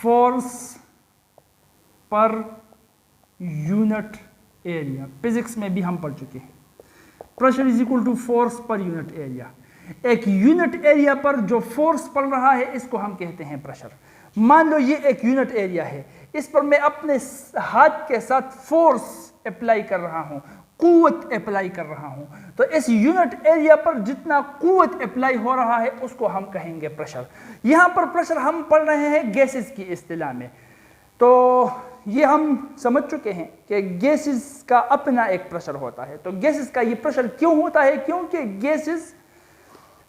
Force per unit area, physics में भी हम पढ़ चुके हैं। Pressure is equal to force per unit area. एक यूनिट एरिया पर जो फोर्स पड़ रहा है इसको हम कहते हैं प्रेशर। मान लो ये एक यूनिट एरिया है, इस पर मैं अपने हाथ के साथ फोर्स अप्लाई कर रहा हूं, कुव्वत अप्लाई कर रहा हूं, तो इस यूनिट एरिया पर जितना कुव्वत अप्लाई हो रहा है उसको हम कहेंगे प्रेशर। यहां पर प्रेशर हम पढ़ रहे हैं गैसेस की इस्तिलाह में। तो ये हम समझ चुके हैं कि गैसेस का अपना एक प्रेशर होता है। तो गैसेस का ये प्रेशर क्यों होता है? क्योंकि गैसेस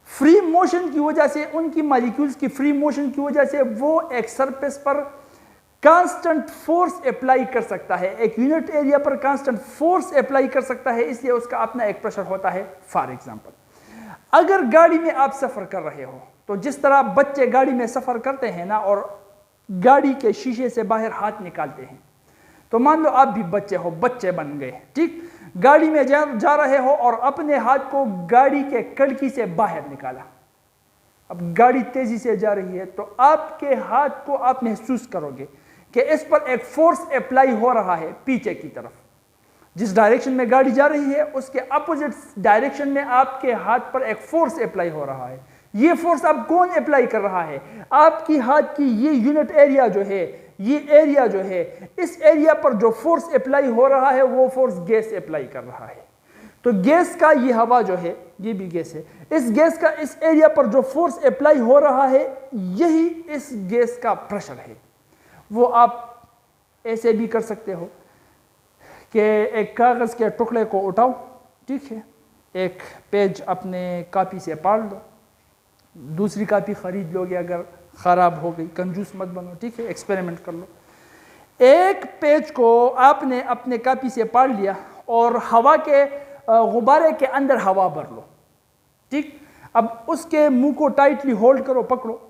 फ्री मोशन की वजह से, उनकी मॉलिक्यूल्स की फ्री मोशन की वजह से वो एक सरफेस पर कांस्टेंट फोर्स अप्लाई कर सकता है, एक यूनिट एरिया पर कांस्टेंट फोर्स अप्लाई कर सकता है, इसलिए उसका अपना एक प्रेशर होता है। फॉर एग्जांपल, अगर गाड़ी में आप सफर कर रहे हो तो जिस तरह बच्चे गाड़ी में सफर करते हैं ना और गाड़ी के शीशे से बाहर हाथ निकालते हैं, तो मान लो आप भी बच्चे हो, बच्चे बन गए, ठीक, गाड़ी में जा रहे हो और अपने हाथ को गाड़ी के खिड़की से बाहर निकाला। अब गाड़ी तेजी से जा रही है तो आपके हाथ को आप महसूस करोगे कि इस पर एक फोर्स अप्लाई हो रहा है पीछे की तरफ। जिस डायरेक्शन में गाड़ी जा रही है उसके अपोजिट डायरेक्शन में आपके हाथ पर एक फोर्स अप्लाई हो रहा है। ये फोर्स अब कौन अप्लाई कर रहा है? आपकी हाथ की ये यूनिट एरिया जो है, ये एरिया जो है, इस एरिया पर जो फोर्स अप्लाई हो रहा है वो फोर्स गैस अप्लाई कर रहा है। तो गैस का ये हवा जो है, ये भी गैस है, इस गैस का इस एरिया पर जो फोर्स अप्लाई हो रहा है यही इस गैस का प्रेशर है। वो आप ऐसे भी कर सकते हो कि एक कागज के टुकड़े को उठाओ, ठीक है, एक पेज अपने कॉपी से पाड़ दो, दूसरी कॉपी खरीद लोगे अगर खराब हो गई, कंजूस मत बनो, ठीक है, एक्सपेरिमेंट कर लो। एक पेज को आपने अपने कॉपी से पाड़ लिया और हवा के गुब्बारे के अंदर हवा भर लो, ठीक। अब उसके मुंह को टाइटली होल्ड करो, पकड़ो,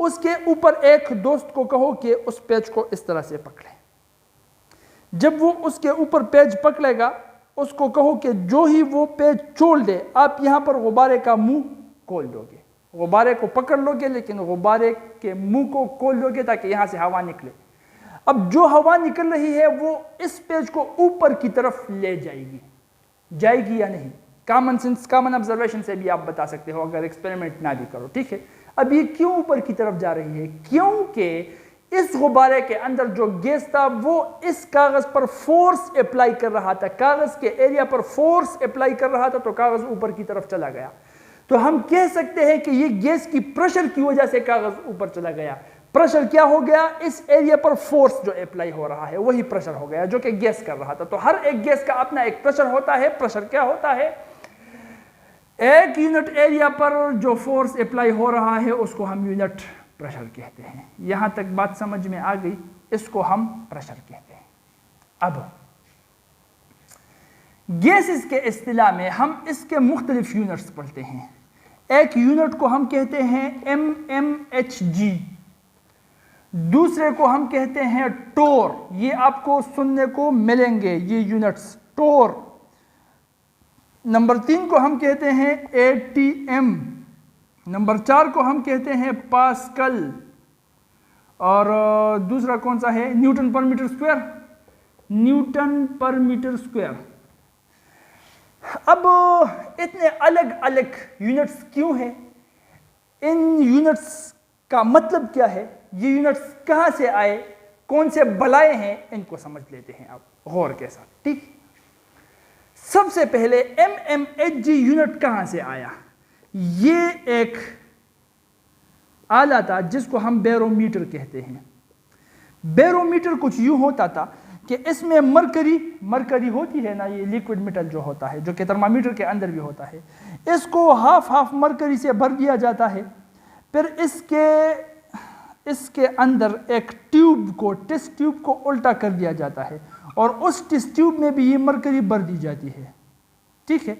उसके ऊपर एक दोस्त को कहो कि उस पेज को इस तरह से पकड़े। जब वो उसके ऊपर पेज पकड़ेगा उसको कहो कि जो ही वो पेज छोड़ दे आप यहां पर गुब्बारे का मुंह खोल दोगे, गुब्बारे को पकड़ लोगे लेकिन गुब्बारे के मुंह को खोल दोगे ताकि यहां से हवा निकले। अब जो हवा निकल रही है वो इस पेज को ऊपर की तरफ ले जाएगी या नहीं? कॉमन सेंस, कॉमन ऑब्जर्वेशन से भी आप बता सकते हो अगर एक्सपेरिमेंट ना भी करो, ठीक है। अब ये क्यों ऊपर की तरफ जा रही है? क्योंकि इस गुब्बारे के अंदर जो गैस था वो इस कागज पर फोर्स अप्लाई कर रहा था, कागज के एरिया पर फोर्स अप्लाई कर रहा था, तो कागज ऊपर की तरफ चला गया। तो हम कह सकते हैं कि ये गैस की प्रेशर की वजह से कागज ऊपर चला गया। प्रेशर क्या हो गया? इस एरिया पर फोर्स जो अप्लाई हो रहा है वही प्रेशर हो गया जो कि गैस कर रहा था। तो हर एक गैस का अपना एक प्रेशर होता है। प्रेशर क्या होता है? एक यूनिट एरिया पर जो फोर्स अप्लाई हो रहा है उसको हम यूनिट प्रेशर कहते हैं। यहां तक बात समझ में आ गई? इसको हम प्रेशर कहते हैं। अब गैसेस के इस्तिलाह में हम इसके मुख्तलिफ यूनिट्स पढ़ते हैं। एक यूनिट को हम कहते हैं mmHg, दूसरे को हम कहते हैं टोर। ये आपको सुनने को मिलेंगे ये यूनिट्स, टोर। नंबर 3 को हम कहते हैं ATM, नंबर 4 को हम कहते हैं पास्कल, और दूसरा कौन सा है? न्यूटन पर मीटर स्क्वायर, न्यूटन पर मीटर स्क्वायर। अब इतने अलग अलग यूनिट्स क्यों हैं? इन यूनिट्स का मतलब क्या है? ये यूनिट्स कहां से आए, कौन से बलाए हैं, इनको समझ लेते हैं आप गौर के साथ, ठीक। सबसे पहले mmHg यूनिट कहां से आया? ये एक आला था जिसको हम बैरोमीटर कहते हैं। बैरोमीटर कुछ यूं होता था कि इसमें मरकरी होती है ना, ये लिक्विड मेटल जो होता है, जो कि थर्मामीटर के अंदर भी होता है, इसको हाफ मरकरी से भर दिया जाता है। फिर इसके अंदर एक ट्यूब को, टेस्ट ट्यूब को उल्टा कर दिया जाता है और उस टेस्ट ट्यूब में भी ये मरकरी भर दी जाती है, ठीक है।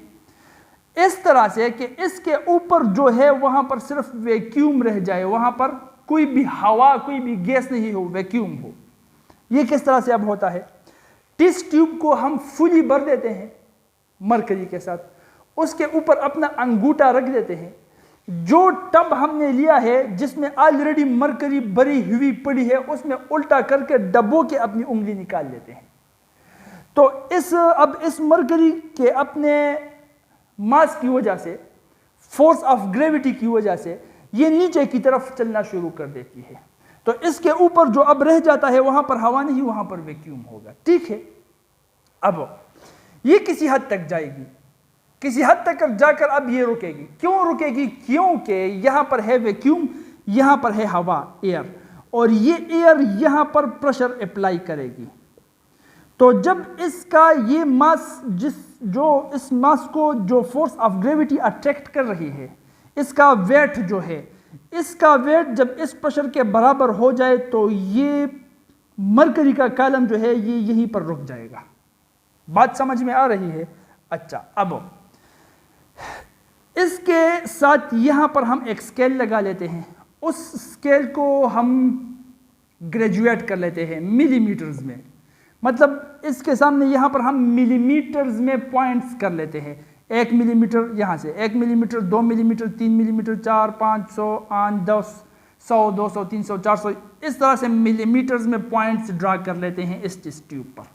इस तरह से कि इसके ऊपर जो है वहां पर सिर्फ वैक्यूम रह जाए, वहां पर कोई भी हवा, कोई भी गैस नहीं हो, वैक्यूम हो। ये किस तरह से अब होता है? टेस्ट ट्यूब को हम फुली भर देते हैं मरकरी के साथ, उसके ऊपर अपना अंगूठा रख देते हैं, जो टब हमने लिया है जिसमें ऑलरेडी मरकरी भरी हुई पड़ी है, उसमें उल्टा करके डब्बों के अपनी उंगली निकाल लेते हैं। तो अब इस मरकरी के अपने मास की वजह से, फोर्स ऑफ ग्रेविटी की वजह से ये नीचे की तरफ चलना शुरू कर देती है। तो इसके ऊपर जो अब रह जाता है वहां पर हवा नहीं, वहां पर वैक्यूम होगा। ठीक है, अब ये किसी हद तक जाएगी, किसी हद तक जाकर अब ये रुकेगी। क्यों रुकेगी? क्योंकि यहां पर है वैक्यूम, यहां पर है हवा, एयर, और ये एयर यहां पर प्रेशर अप्लाई करेगी। तो जब इसका ये मास, इस मास को जो फोर्स ऑफ ग्रेविटी अट्रैक्ट कर रही है, इसका वेट जो है, इसका वेट जब इस प्रेशर के बराबर हो जाए तो ये मरकरी का कॉलम जो है ये यहीं पर रुक जाएगा। बात समझ में आ रही है? अच्छा, अब इसके साथ यहां पर हम एक स्केल लगा लेते हैं। उस स्केल को हम ग्रेजुएट कर लेते हैं मिलीमीटर्स में, मतलब इसके सामने यहां पर हम मिलीमीटर्स में पॉइंट्स कर लेते हैं। 1 मिलीमीटर, यहां से 1 मिलीमीटर, 2 मिलीमीटर, 3 मिलीमीटर, 4, 500, 8, 10, 100, 200, 300, 400, इस तरह से मिलीमीटर्स में पॉइंट्स ड्रा कर लेते हैं इस टेस्ट ट्यूब पर।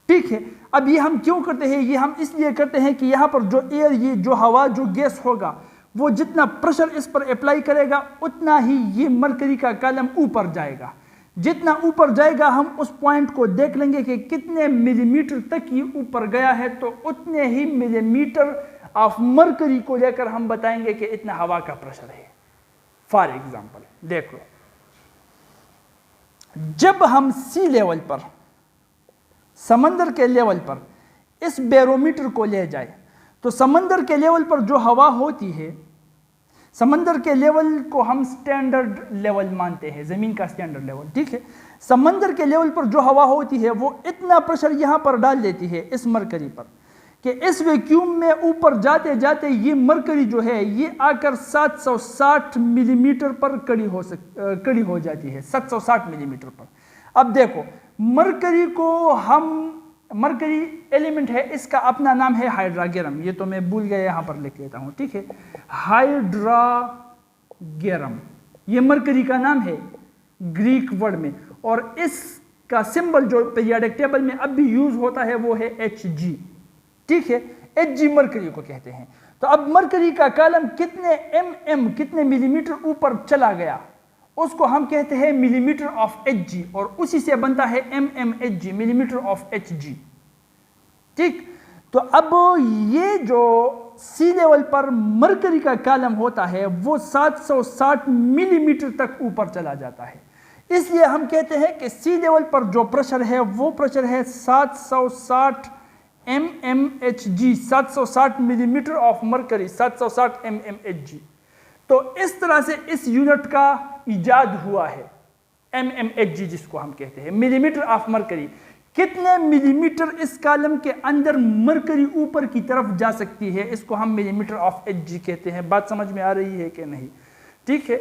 ठीक है, अब ये हम क्यों करते हैं? ये हम इसलिए करते हैं कि यहाँ पर जो एयर, ये जो हवा, जो गैस होगा, वो जितना प्रेशर इस पर अप्लाई करेगा उतना ही ये मरकरी का कॉलम ऊपर जाएगा। जितना ऊपर जाएगा हम उस पॉइंट को देख लेंगे कि कितने मिलीमीटर तक ये ऊपर गया है, तो उतने ही मिलीमीटर ऑफ मरकरी को लेकर हम बताएंगे कि इतना हवा का प्रेशर है। फॉर एग्जाम्पल देखो, जब हम सी लेवल पर, समंदर के लेवल पर इस बैरोमीटर को ले जाए, तो समंदर के लेवल पर जो हवा होती है, समंदर के लेवल को हम स्टैंडर्ड लेवल मानते हैं, जमीन का स्टैंडर्ड लेवल। ठीक है, समंदर के लेवल पर जो हवा होती है वो इतना प्रेशर यहां पर डाल देती है इस मरकरी पर कि इस वैक्यूम में ऊपर जाते जाते ये मरकरी जो है ये आकर 760 मिलीमीटर पर कड़ी हो जाती है, 760 मिलीमीटर पर। अब देखो, मरकरी एलिमेंट है, इसका अपना नाम है हाइड्रागेरम। ये तो मैं भूल गया, यहां पर लिख लेता हूं। ठीक है, हाइड्रागेरम ये मरकरी का नाम है ग्रीक वर्ड में, और इसका सिंबल जो पीरियोडिक टेबल में अब भी यूज होता है वो है Hg। ठीक है, Hg मरकरी को कहते हैं। तो अब मरकरी का कॉलम कितने मिलीमीटर ऊपर चला गया, उसको हम कहते हैं मिलीमीटर ऑफ Hg, और उसी से बनता है mmHg, मिलीमीटर ऑफ Hg। ठीक, तो अब ये जो सी लेवल पर मरकरी का कॉलम होता है वो 760 मिलीमीटर तक ऊपर चला जाता है। इसलिए हम कहते हैं कि सी लेवल पर जो प्रेशर है वो प्रेशर है 760 mmHg, 760 millimetre of mercury, 760 mmHg। तो इस तरह से इस यूनिट का इजाद हुआ है, mmHg जिसको हम कहते हैं मिलीमीटर ऑफ मरकरी। कितने मिलीमीटर इस कॉलम के अंदर मरकरी ऊपर की तरफ जा सकती है, इसको हम मिलीमीटर ऑफ Hg कहते हैं। बात समझ में आ रही है कि नहीं? ठीक है,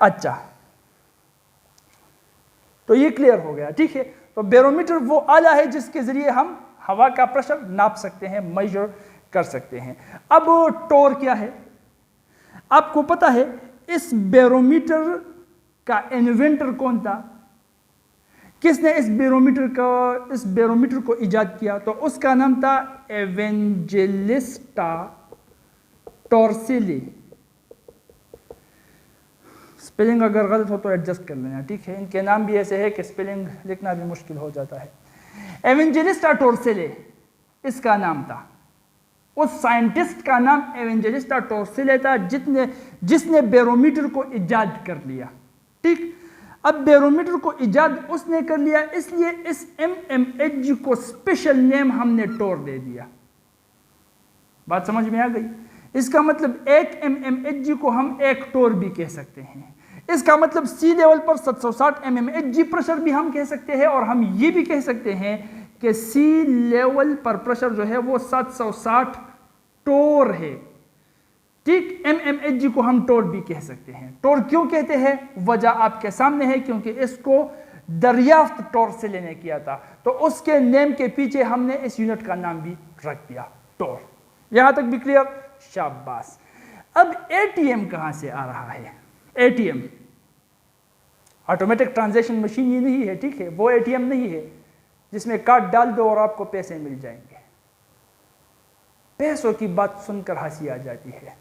अच्छा, तो ये क्लियर हो गया। ठीक है, तो बैरोमीटर वो आला है जिसके जरिए हम हवा का प्रेशर नाप सकते हैं, मेजर कर सकते हैं। अब टोर क्या है? आपको पता है इस बैरोमीटर का इन्वेंटर कौन था? किसने इस बैरोमीटर को इजाद किया? तो उसका नाम था एवेंजेलिस्टा टॉर्सिली। स्पेलिंग अगर गलत हो तो एडजस्ट कर लेना। ठीक है, इनके नाम भी ऐसे है कि स्पेलिंग लिखना भी मुश्किल हो जाता है। एवेंजेलिस्टा टॉर्सिली इसका नाम था। उस साइंटिस्ट का नाम एवेंजेलिस्टा टॉर्सिली था जिसने बैरोमीटर को इजाद कर लिया। ठीक, अब बैरोमीटर को इजाद उसने कर लिया, इसलिए इस mmHg को स्पेशल नेम हमने टोर दे दिया। बात समझ में आ गई? इसका मतलब एक mmHg को हम एक टोर भी कह सकते हैं। इसका मतलब सी लेवल पर 760 mmHg प्रेशर भी हम कह सकते हैं, और हम ये भी कह सकते हैं कि सी लेवल पर प्रेशर जो है वो 760 टोर है। ठीक, mmHg को हम टोर भी कह सकते हैं। टोर क्यों कहते हैं? वजह आपके सामने है, क्योंकि इसको दरियाफ्त टॉर्सिली ने किया था, तो उसके नेम के पीछे हमने इस यूनिट का नाम भी रख दिया, टोर। यहां तक भी क्लियर? शाबाश। अब एटीएम कहां से आ रहा है? एटीएम ऑटोमेटिक ट्रांजैक्शन मशीन ये नहीं है, ठीक है, वो एटीएम नहीं है जिसमें कार्ड डाल दो और आपको पैसे मिल जाएंगे। पैसों की बात सुनकर हंसी आ जाती है,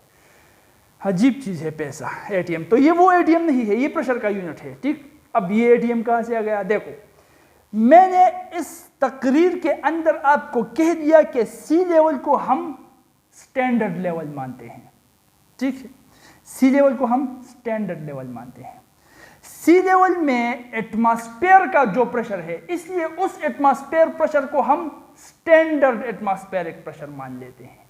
अजीब चीज है पैसा, एटीएम। तो ये वो एटीएम नहीं है, ये प्रेशर का यूनिट है, ठीक। अब ये एटीएम कहां से आ गया? देखो, मैंने इस तकरीर के अंदर आपको कह दिया कि सी लेवल को हम स्टैंडर्ड लेवल मानते हैं, ठीक है, सी लेवल को हम स्टैंडर्ड लेवल मानते हैं। सी लेवल में एटमॉस्फेयर का जो प्रेशर है, इसलिए उस एटमॉस्फेयर प्रेशर को हम स्टैंडर्ड एटमॉस्फेरिक प्रेशर मान लेते हैं।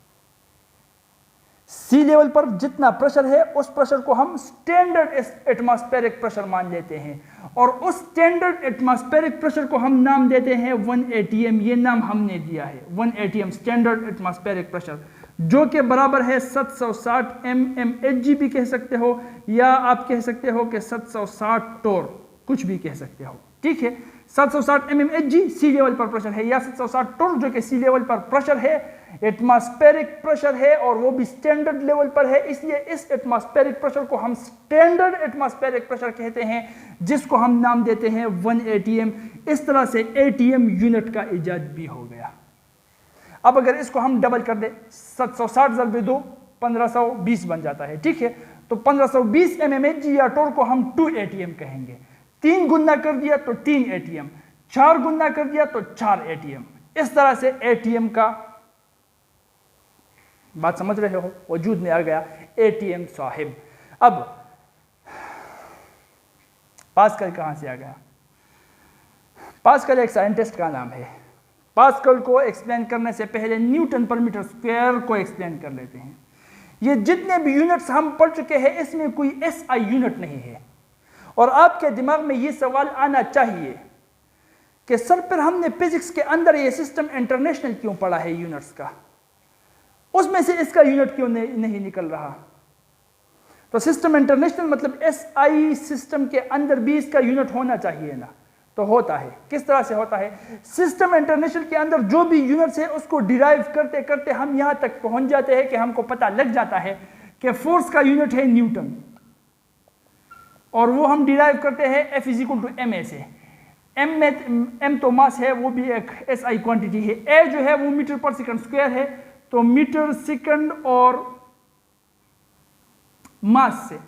सी लेवल पर जितना प्रेशर है उस प्रेशर को हम स्टैंडर्ड एटमॉस्फेरिक प्रेशर मान लेते हैं, और उस स्टैंडर्ड एटमॉस्फेरिक प्रेशर को हम नाम देते हैं 1 atm। ये नाम हमने दिया है 1 atm स्टैंडर्ड एटमॉस्फेरिक प्रेशर, जो कि बराबर है 760 mmHg भी कह सकते हो, या आप कह सकते हो कि 760 टोर, कुछ भी कह सकते हो, ठीक है। 760 mmHg सी लेवल पर प्रेशर है, या 760 टोर जो कि सी लेवल पर प्रेशर है, एटमॉस्फेरिक प्रेशर है, और वो भी स्टैंडर्ड लेवल पर है। इसलिए इस एटमॉस्फेरिक प्रेशर को हम स्टैंडर्ड एटमॉस्फेरिक प्रेशर कहते हैं, जिसको हम नाम देते हैं 1 atm। इस तरह से एटीएम यूनिट का इजाद भी हो गया। अब अगर इसको हम डबल कर दे, 760 × 2 1520 बन जाता है, ठीक है। तो 1520 mmHg या टोर को हम 2 atm कहेंगे। 3 गुना कर दिया तो 3 atm, 4 गुना कर दिया तो 4 atm। इस तरह से एटीएम का, बात समझ रहे हो, वजूद में आ गया एटीएम साहिब। अब पास्कल कहां से आ गया? पास्कल एक साइंटिस्ट का नाम है। पास्कल को एक्सप्लेन करने से पहले न्यूटन पर मीटर स्क्वायर को एक्सप्लेन कर लेते हैं। ये जितने भी यूनिट्स हम पढ़ चुके हैं, इसमें कोई एसआई यूनिट नहीं है, और आपके दिमाग में ये सवाल आना चाहिए कि सर फिर हमने फिजिक्स के अंदर ये सिस्टम इंटरनेशनल क्यों पढ़ा है यूनिट्स का, उसमें से इसका यूनिट क्यों नहीं निकल रहा? तो सिस्टम इंटरनेशनल मतलब एसआई सिस्टम के अंदर भी इसका यूनिट होना चाहिए ना, तो होता है। किस तरह से होता है? सिस्टम इंटरनेशनल के अंदर जो भी यूनिट्स है उसको डिराइव करते करते हम यहां तक पहुंच जाते हैं कि हमको पता लग जाता है कि फोर्स का यूनिट है न्यूटन, और वो हम डिराइव करते हैं F = ma से। m तो मास है, वो भी एक एसआई क्वांटिटी है। a जो है वो मीटर पर सेकंड स्क्वायर है, तो मीटर सेकंड और मास से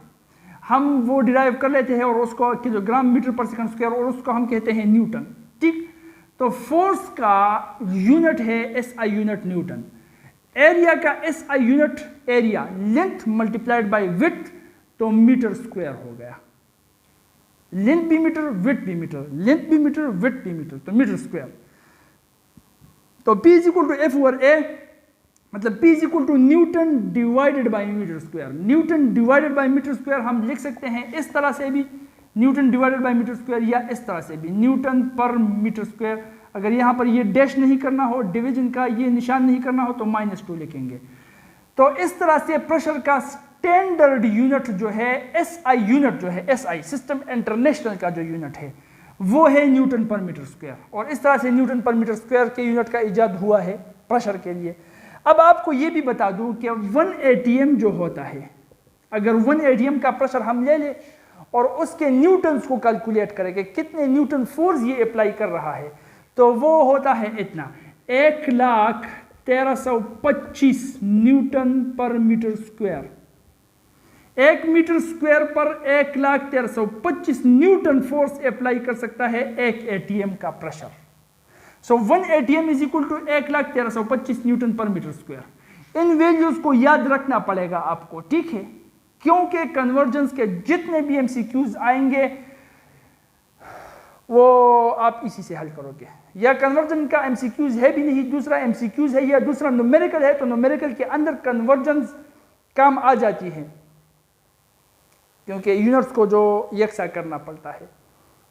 हम वो डिराइव कर लेते हैं, और उसको किलोग्राम मीटर पर सेकंड स्क्वायर, और उसको हम कहते हैं न्यूटन, ठीक। तो फोर्स का यूनिट है एसआई यूनिट न्यूटन। एरिया का SI unit area, length multiplied by width, तो मीटर स्क्वायर हो गया। लेंथ भी मीटर, विड्थ भी मीटर, लेंथ भी मीटर, विड्थ भी मीटर, तो मीटर स्क्वायर। तो P = F/A, मतलब P = newton divided by metre square. Newton divided by metre square हम लिख सकते हैं इस तरह से भी, newton divided by metre square, या इस तरह से भी, न्यूटन पर मीटर स्क्वायर। अगर यहाँ पर ये डैश नहीं करना हो, डिवीजन का ये निशान नहीं करना हो, तो -2 लिखेंगे। तो इस तरह से प्रेशर का स्टैंडर्ड यूनिट जो है, एसआई यूनिट जो है, एसआई सिस्टम इंटरनेशनल का जो यूनिट है, वो है न्यूटन पर मीटर स्क्वायर। और इस तरह से न्यूटन पर मीटर स्क्वायर के यूनिट का इजाद हुआ है प्रेशर के लिए। अब आपको ये भी बता दूं कि 1 atm जो होता है, अगर 1 atm का प्रेशर हम ले ले और उसके न्यूटन्स को कैलकुलेट करें कि कितने न्यूटन फोर्स ये अप्लाई कर रहा है, तो वो होता है इतना, 1,1325 न्यूटन पर मीटर स्क्वायर। 1 मीटर स्क्वायर पर 1,1325 न्यूटन फोर्स अप्लाई कर सकता है एक एटीएम का प्रेशर। सो 1 atm = 1,1325 न्यूटन पर मीटर स्क्वायर। इन वैल्यूज को याद रखना पड़ेगा आपको, ठीक है, क्योंकि कन्वर्जेंस के जितने भी एमसीक्यूज आएंगे वो आप इसी से हल करोगे। या कन्वर्जन का एमसीक्यूज है भी नहीं, दूसरा एमसीक्यूज है, या दूसरा न्यूमेरिकल है, तो न्यूमेरिकल के अंदर कन्वर्जेंस काम आ जाती है, क्योंकि यूनिट्स को जो यकसा करना पड़ता है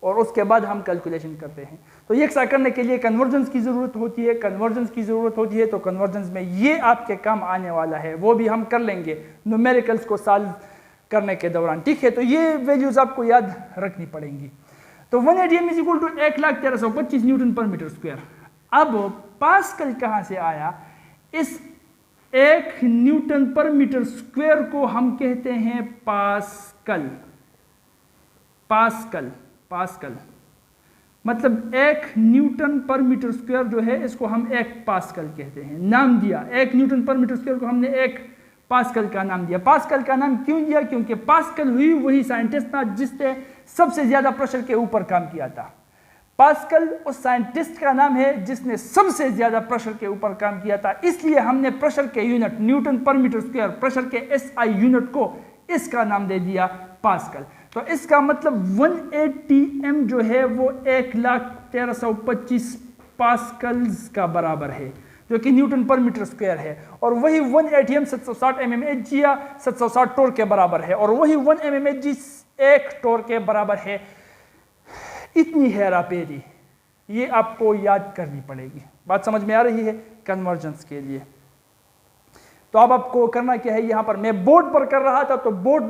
और उसके बाद हम कैलकुलेशन करते हैं। तो यकसा करने के लिए कन्वर्जेंस की ज़रूरत होती है, कन्वर्जेंस की ज़रूरत होती है, तो कन्वर्जेंस में ये आपके काम आने वाला है, वो भी हम कर लेंगे न्यूमेरिकल्स को सॉल्व करने के दौरान, ठीक है। तो ये वैल्यूज आपको याद रखनी पड़ेंगी। तो 1 atm = 1,1325 न्यूटन पर मीटर स्क्वायर। अब पास्कल कहाँ से आया? इस 1 न्यूटन पर मीटर स्क्वायर को हम कहते हैं पास्कल। पास्कल पास्कल मतलब 1 न्यूटन पर मीटर स्क्वायर जो है इसको हम 1 पास्कल कहते हैं। नाम दिया 1 न्यूटन पर मीटर स्क्वायर को हमने 1 पास्कल का नाम दिया। पास्कल का नाम क्यों दिया? क्योंकि पास्कल हुई वही साइंटिस्ट था जिसने सबसे ज्यादा प्रेशर के ऊपर काम किया था। पास्कल उस साइंटिस्ट का नाम है जिसने सबसे ज्यादा प्रेशर के ऊपर काम किया था, इसलिए हमने प्रेशर के यूनिट न्यूटन पर मीटर स्क्वायर, प्रेशर के SI यूनिट को इसका नाम दे दिया पास्कल। तो इसका मतलब 180 m जो है वो 1,1325 पास्कल्स का बराबर है, जो कि न्यूटन पर मीटर स्क्वायर है। और वही 180 m 760 mmHg या 760 टोर के बराबर है, और वही 1 mmHg 1 टोर के बराबर है। इतनी हेराफेरी ये आपको याद करनी पड़ेगी। बात समझ में आ रही है कन्वर्जेंस के लिए? तो अब आपको करना क्या है, यहां पर मैं बोर्ड पर कर रहा था, तो बोर्ड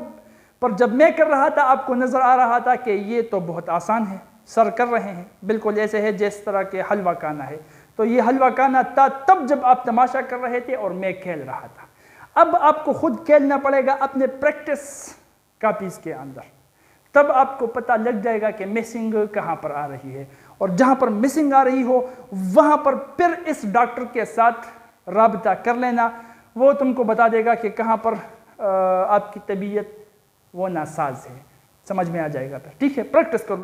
पर जब मैं कर रहा था आपको नजर आ रहा था कि ये तो बहुत आसान है, सर कर रहे हैं, बिल्कुल ऐसे है जिस तरह के हलवा खाना है। तो ये हलवा खाना था तब जब आप तमाशा कर रहे थे और मैं खेल रहा था। अब आपको खुद खेलना पड़ेगा अपने प्रैक्टिस कॉपीज के अंदर, तब आपको पता लग जाएगा कि मिसिंग कहां पर आ रही है। और जहां पर मिसिंग आ रही हो वहां पर फिर इस डॉक्टर के साथ राबता कर लेना, वो तुमको बता देगा कि कहां पर आपकी तबीयत वो नासाज है। समझ में आ जाएगा फिर, ठीक है? प्रैक्टिस कर लो।